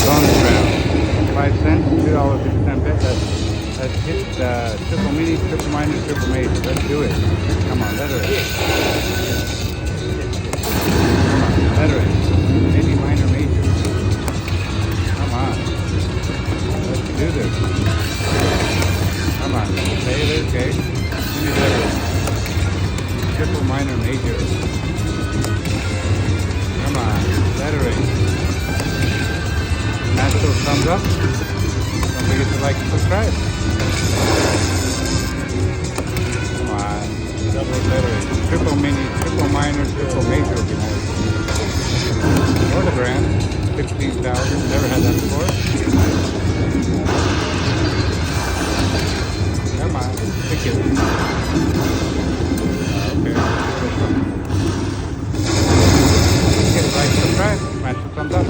Bonus round. 5 cents, $2.50 bet. Let's hit triple mini, triple minor, triple major. Let's do it. Come on, let her in. Come on, let her in. Mini, minor, major. Come on. Let's do this. Come on. Pay it, okay. Give me let her in. Triple minor, major. Come on, let her in. Smash those thumbs up. Don't forget to like and subscribe. Come on. Double letter. Triple mini, triple minor, triple major would be nice. Or the grand. 16,000. Never had that before. Come on. Pick it. Okay. Like, subscribe. Smash the thumbs up.